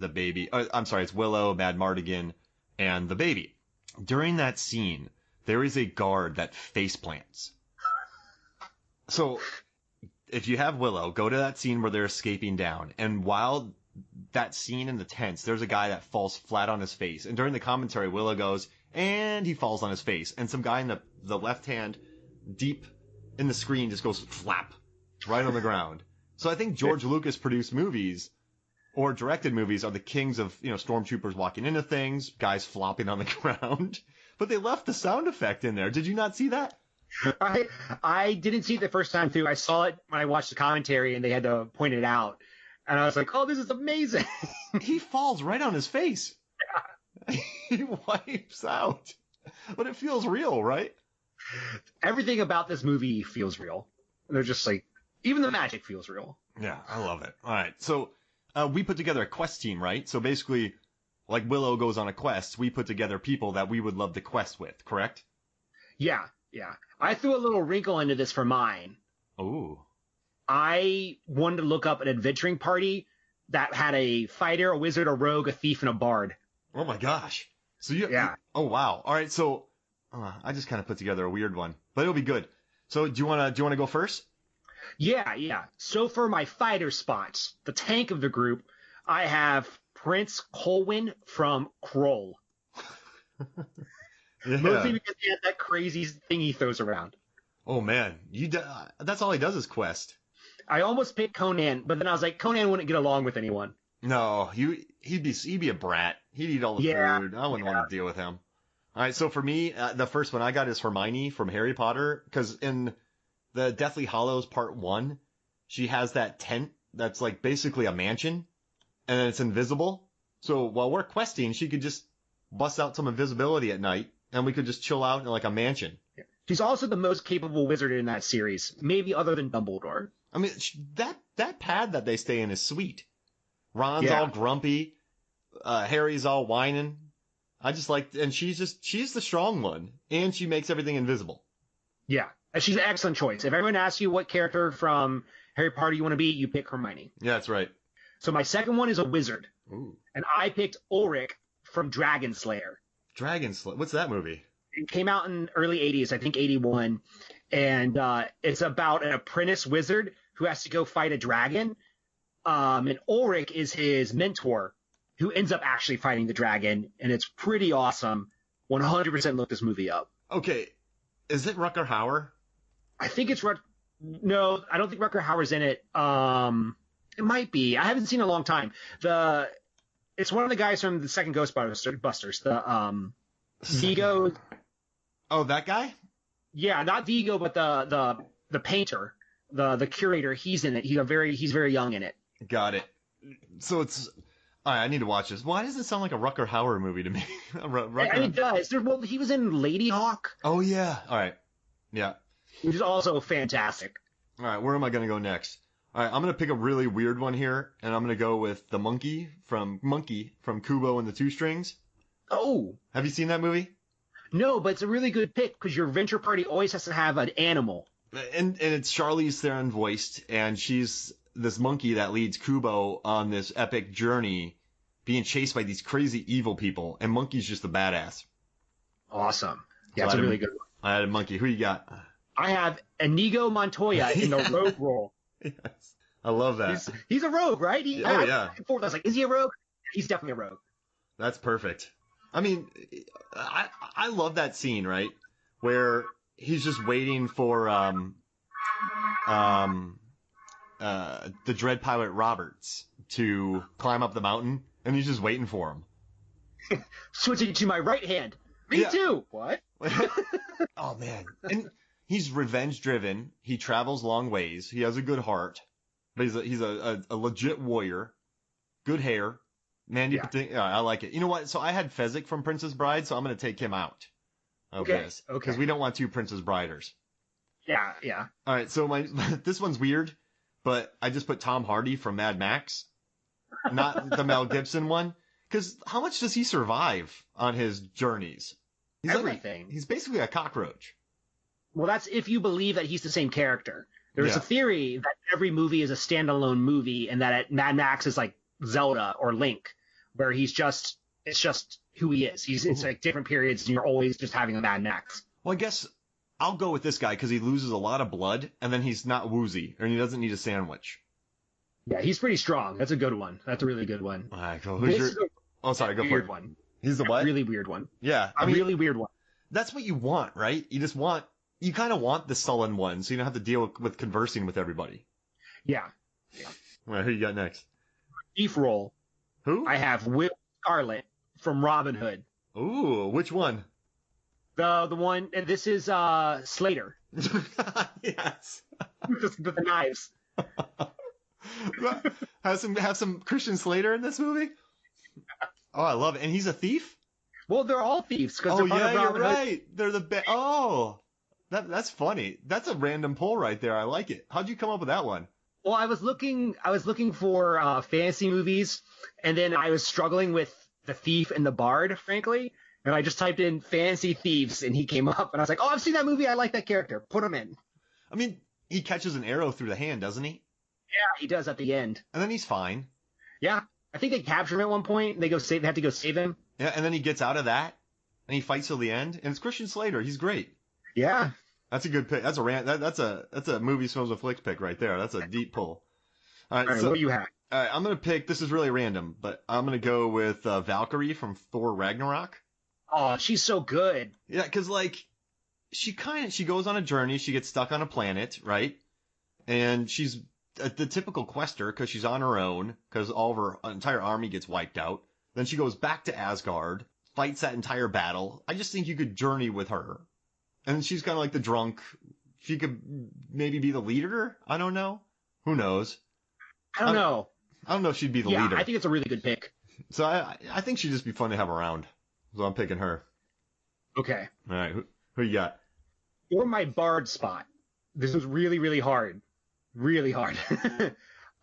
the baby. I'm sorry, it's Willow, Mad Mardigan, and the baby. During that scene, there is a guard that face plants. So if you have Willow, go to that scene where they're escaping down, and while that scene in the tents, there's a guy that falls flat on his face, and during the commentary, Willow goes, and he falls on his face, and some guy in the left hand, deep in the screen, just goes flap right on the ground. So I think George Lucas produced movies or directed movies are the kings of, stormtroopers walking into things, guys flopping on the ground, but they left the sound effect in there. Did you not see that? I didn't see it the first time through. I saw it when I watched the commentary and they had to point it out. And I was like, oh, this is amazing. He falls right on his face. Yeah. He wipes out. But it feels real, right? Everything about this movie feels real. They're just like, even the magic feels real. Yeah, I love it. All right. So we put together a quest team, right? So basically, like Willow goes on a quest, we put together people that we would love to quest with, correct? Yeah. I threw a little wrinkle into this for mine. Ooh. I wanted to look up an adventuring party that had a fighter, a wizard, a rogue, a thief, and a bard. Oh my gosh. So yeah. Oh wow. All right. So I just kind of put together a weird one, but it'll be good. So do you want to go first? Yeah. So for my fighter spots, the tank of the group, I have Prince Colwyn from Kroll. Yeah. Mostly because he has that crazy thing he throws around. Oh man, that's all he does is quest. I almost picked Conan, but then I was like, Conan wouldn't get along with anyone. No, he'd be a brat. He'd eat all the food. I wouldn't want to deal with him. All right, so for me, the first one I got is Hermione from Harry Potter, because in the Deathly Hallows Part 1, she has that tent that's like basically a mansion, and it's invisible. So while we're questing, she could just bust out some invisibility at night, and we could just chill out in like a mansion. She's also the most capable wizard in that series, maybe other than Dumbledore. I mean, that pad that they stay in is sweet. Ron's all grumpy. Harry's all whining. I just like, and she's the strong one, and she makes everything invisible. Yeah, she's an excellent choice. If everyone asks you what character from Harry Potter you want to be, you pick Hermione. Yeah, that's right. So my second one is a wizard. Ooh. And I picked Ulrich from Dragon Slayer. Dragon Slayer? What's that movie? It came out in early 80s, I think 81. And it's about an apprentice wizard who has to go fight a dragon. And Ulrich is his mentor who ends up actually fighting the dragon. And it's pretty awesome. 100% look this movie up. Okay. Is it Rutger Hauer? I think it's No, I don't think Rutger Hauer's in it. It might be. I haven't seen it in a long time. It's one of the guys from the second Ghostbusters. The Vigo. Oh, that guy? Yeah, not Vigo, but the painter, the curator. He's in it. He's very young in it. Got it. So it's. All right, I need to watch this. Why does it sound like a Rutger Hauer movie to me? And it does. He was in Lady Hawk. Oh yeah. All right. Yeah. Which is also fantastic. All right, where am I going to go next? All right, I'm going to pick a really weird one here, and I'm going to go with the monkey from Kubo and the Two Strings. Oh. Have you seen that movie? No, but it's a really good pick because your adventure party always has to have an animal. And it's Charlize Theron voiced, and she's this monkey that leads Kubo on this epic journey being chased by these crazy evil people, and Monkey's just a badass. Awesome. Yeah, it's a really good one. I had a monkey. Who you got? I have Inigo Montoya in the rogue role. Yes. I love that. He's a rogue, right? Yeah. I was like, is he a rogue? He's definitely a rogue. That's perfect. I mean, I love that scene, right? Where he's just waiting for the Dread Pirate Roberts to climb up the mountain, and he's just waiting for him. Switching to my right hand. Me too. What? Oh man. And he's revenge driven. He travels long ways. He has a good heart, but he's a legit warrior. Good hair. Man, I like it. You know what? So I had Fezzik from Princess Bride, so I'm going to take him out of this. Okay. Because we don't want two Princess Briders. Yeah. All right. So this one's weird, but I just put Tom Hardy from Mad Max, not the Mel Gibson one. Because how much does he survive on his journeys? Everything. He's basically a cockroach. Well, that's if you believe that he's the same character. There's a theory that every movie is a standalone movie and that Mad Max is like Zelda or Link. where it's just who he is. It's like different periods, and you're always just having a Mad Max. Well, I guess I'll go with this guy because he loses a lot of blood, and then he's not woozy, and he doesn't need a sandwich. Yeah, he's pretty strong. That's a good one. That's a really good one. All right, go. Oh, sorry, go for it. One. He's the what? Really weird one. Yeah, I mean, really weird one. That's what you want, right? You kind of want the sullen one, so you don't have to deal with conversing with everybody. Yeah. All right, who you got next? Beef roll. Who? I have Will Scarlet from Robin Hood. Ooh, which one? The one, and this is Slater. Yes. With the knives. have some Christian Slater in this movie? Oh, I love it. And he's a thief? Well, they're all thieves. Oh, yeah, you're right. They're the oh, that's funny. That's a random poll right there. I like it. How'd you come up with that one? Well, I was looking for fantasy movies, and then I was struggling with the thief and the bard, frankly. And I just typed in fantasy thieves, and he came up, and I was like, oh, I've seen that movie. I like that character. Put him in. I mean, he catches an arrow through the hand, doesn't he? Yeah, he does at the end. And then he's fine. Yeah, I think they capture him at one point. And they have to go save him. Yeah, and then he gets out of that, and he fights till the end. And it's Christian Slater. He's great. Yeah. That's a good pick. That's a movie films and flicks pick right there. That's a deep pull. All right, so what do you have? All right, I'm gonna pick. This is really random, but I'm gonna go with Valkyrie from Thor Ragnarok. Oh, she's so good. Yeah, because like she goes on a journey. She gets stuck on a planet, right? And she's the typical quester because she's on her own because all of her entire army gets wiped out. Then she goes back to Asgard, fights that entire battle. I just think you could journey with her. And she's kind of like the drunk. She could maybe be the leader. I don't know. Who knows? I don't know. I don't know if she'd be the leader. Yeah, I think it's a really good pick. So I think she'd just be fun to have around. So I'm picking her. Okay. All right. Who you got? For my bard spot, this was really, really hard. Really hard.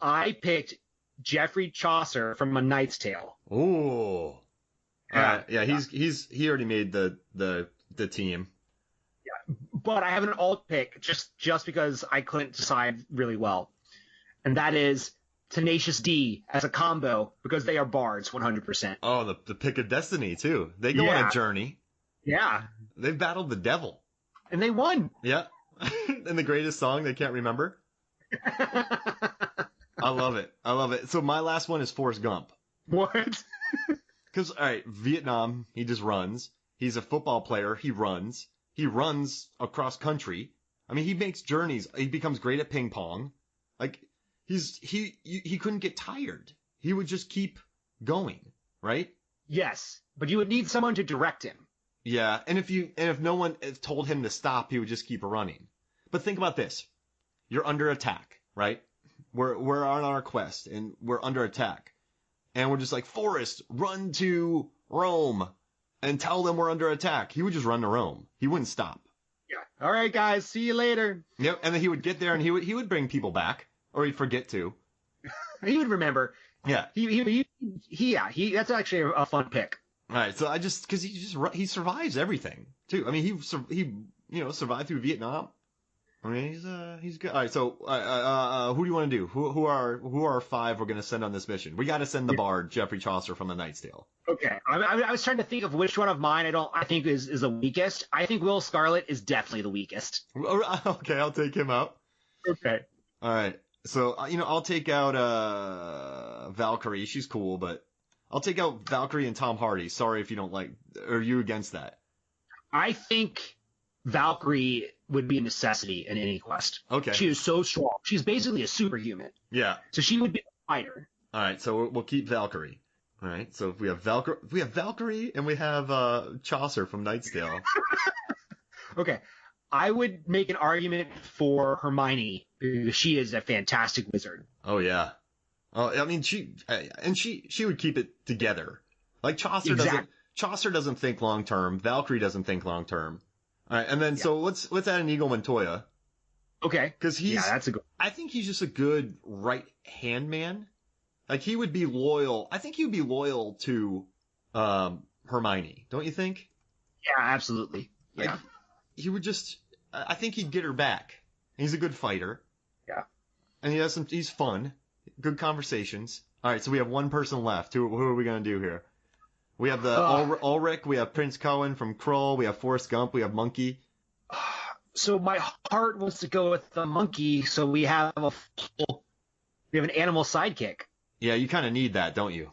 I picked Geoffrey Chaucer from A Knight's Tale. Ooh. Yeah. He already made the team. Yeah. But I have an alt pick just because I couldn't decide really well. And that is Tenacious D as a combo because they are bards 100%. Oh, the pick of destiny too. They go on a journey. Yeah. They've battled the devil. And they won. Yeah. And the greatest song they can't remember. I love it. So my last one is Forrest Gump. What? Because, all right, Vietnam, he just runs. He's a football player. He runs. He runs across country. I mean, he makes journeys. He becomes great at ping pong. Like, he couldn't get tired. He would just keep going, right? Yes, but you would need someone to direct him. Yeah, and if no one told him to stop, he would just keep running. But think about this. You're under attack, right? We're on our quest, and we're under attack. And we're just like, Forrest, run to Rome and tell them we're under attack. He would just run to Rome. He wouldn't stop. Yeah. All right, guys, see you later. Yep, and then he would get there, and he would bring people back, or he'd forget to. He would remember. Yeah. He that's actually a fun pick. All right, so because he survives everything too. I mean, he survived through Vietnam. I mean, he's good. All right, so who do you want to do? Who are five we're gonna send on this mission? We got to send the bard Geoffrey Chaucer from The Knight's Tale. Okay, I was trying to think of which one of mine I think is the weakest. I think Will Scarlet is definitely the weakest. Okay, I'll take him out. Okay. All right, so I'll take out Valkyrie. She's cool, but I'll take out Valkyrie and Tom Hardy. Sorry if you don't like. Or are you against that? I think Valkyrie would be a necessity in any quest. Okay. She is so strong. She's basically a superhuman. Yeah. So she would be a fighter. All right, so we'll keep Valkyrie. All right, so if we have Valkyrie, and we have Chaucer from Knight's Tale. Okay. I would make an argument for Hermione because she is a fantastic wizard. Oh yeah. Oh, I mean she would keep it together. Like Chaucer doesn't think long term. Valkyrie doesn't think long term. All right, and then so let's add Inigo Montoya. Okay. Because that's a good. I think he's just a good right hand man. Like he would be loyal. I think he would be loyal to Hermione. Don't you think? Yeah, absolutely. Like, he would just. I think he'd get her back. He's a good fighter. Yeah. And he's fun. Good conversations. All right, so we have one person left. Who are we gonna do here? We have the Ulrich, we have Prince Cohen from Krull, we have Forrest Gump, we have Monkey. So my heart wants to go with the monkey. So we have an animal sidekick. Yeah, you kind of need that, don't you?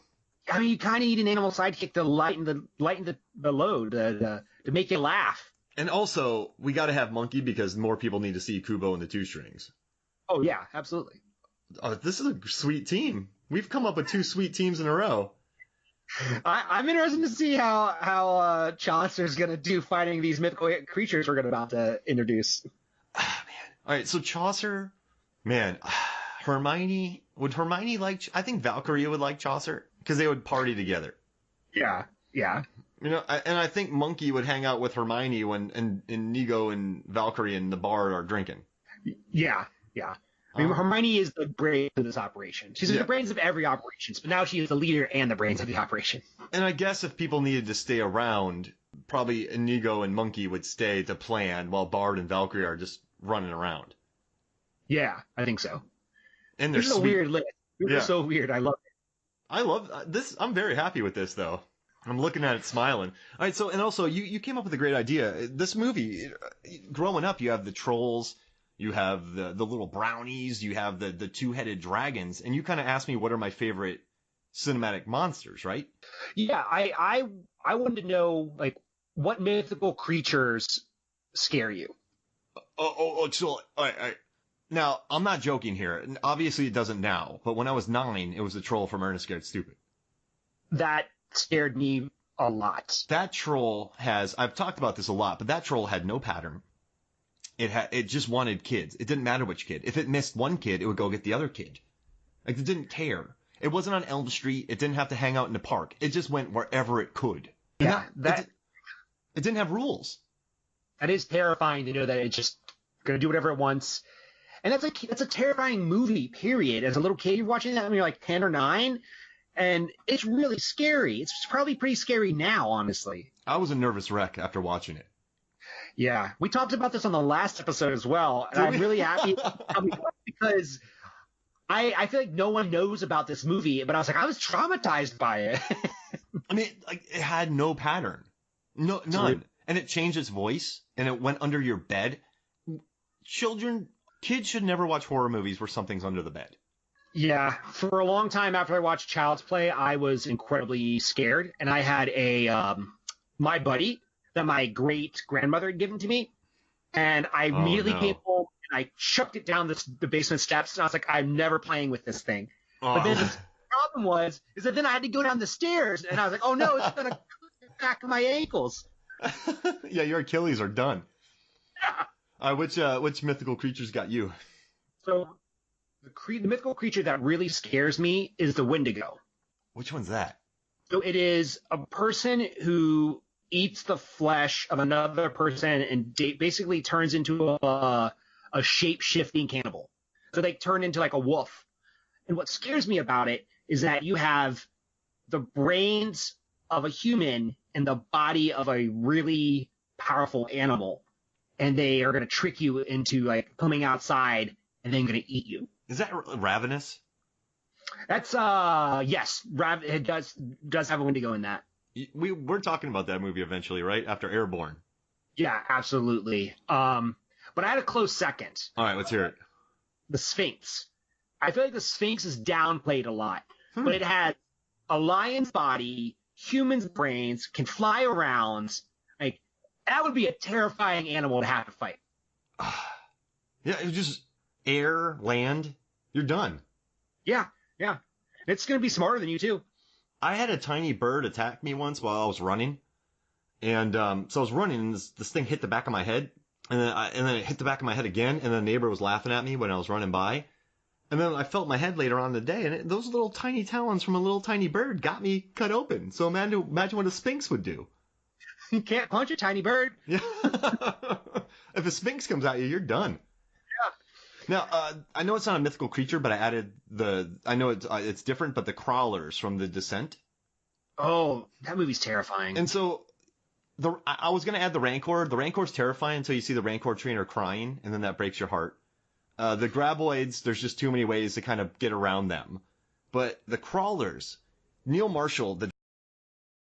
I mean, you kind of need an animal sidekick to lighten the load, to make you laugh. And also, we got to have Monkey because more people need to see Kubo and the Two Strings. Oh yeah, absolutely. This is a sweet team. We've come up with 2 sweet teams in a row. I'm interested to see how Chaucer's gonna do fighting these mythical creatures we're about to introduce. Man. All right, so Chaucer, man, Hermione, would Hermione like? I think Valkyrie would like Chaucer because they would party together. Yeah. You know, and I think Monkey would hang out with Hermione when Inigo and Valkyrie in the bar are drinking. Yeah. I mean, Hermione is the brains of this operation. She's the brains of every operation, but now she is the leader and the brains of the operation. And I guess if people needed to stay around, probably Inigo and Monkey would stay to plan while Bard and Valkyrie are just running around. Yeah, I think so. And they're this is a weird list. They're so weird. I love it. I love this. I'm very happy with this, though. I'm looking at it smiling. All right, so, and also, you came up with a great idea. This movie, growing up, you have the trolls, you have the little brownies, you have the two-headed dragons, and you kind of asked me what are my favorite cinematic monsters, right? Yeah, I wanted to know, like, what mythical creatures scare you? So, all right. Now, I'm not joking here. Obviously, it doesn't now, but when I was 9, it was the troll from Ernest Scared Stupid. That scared me a lot. That troll I've talked about this a lot, but that troll had no pattern. It just wanted kids. It didn't matter which kid. If it missed one kid, it would go get the other kid. Like, it didn't care. It wasn't on Elm Street. It didn't have to hang out in the park. It just went wherever it could. Yeah, it didn't have rules. That is terrifying to know that it's just going to do whatever it wants. And that's a terrifying movie, period. As a little kid, you're watching that when you're like 10 or 9, and it's really scary. It's probably pretty scary now, honestly. I was a nervous wreck after watching it. Yeah, we talked about this on the last episode as well, and I'm really happy because I feel like no one knows about this movie, but I was traumatized by it. I mean, like, it had no pattern, none, and it changed its voice, and it went under your bed. Kids should never watch horror movies where something's under the bed. Yeah, for a long time after I watched Child's Play, I was incredibly scared, and I had my buddy that my great grandmother had given to me, and I immediately came home and I chucked it down the basement steps, and I was like, I'm never playing with this thing. But then the problem is that then I had to go down the stairs, and I was like, oh no, it's gonna back my ankles. Yeah, your Achilles are done. Which mythical creatures got you? So the mythical creature that really scares me is the Wendigo. Which one's that? So it is a person who eats the flesh of another person and basically turns into a shape-shifting cannibal. So they turn into like a wolf. And what scares me about it is that you have the brains of a human and the body of a really powerful animal. And they are going to trick you into like coming outside and then going to eat you. Is that Ravenous? That's yes, it does have a Wendigo in that. We're talking about that movie eventually, right? After Airborne. Yeah, absolutely. But I had a close second. All right, let's hear it. The Sphinx. I feel like the Sphinx is downplayed a lot, but it has a lion's body, human's brains, can fly around. Like, that would be a terrifying animal to have to fight. Yeah, it was just air, land. You're done. Yeah. It's going to be smarter than you, too. I had a tiny bird attack me once while I was running. And so I was running, and this thing hit the back of my head. And then it hit the back of my head again, and the neighbor was laughing at me when I was running by. And then I felt my head later on in the day, and those little tiny talons from a little tiny bird got me cut open. So imagine what a Sphinx would do. You can't punch a tiny bird. Yeah. If a Sphinx comes at you, you're done. Now, I know it's not a mythical creature, but I added I know it's different, but the crawlers from The Descent. Oh, that movie's terrifying. And so I was going to add the Rancor. The Rancor's terrifying until you see the Rancor trainer crying, and then that breaks your heart. The Graboids, there's just too many ways to kind of get around them. But the crawlers, Neil Marshall, the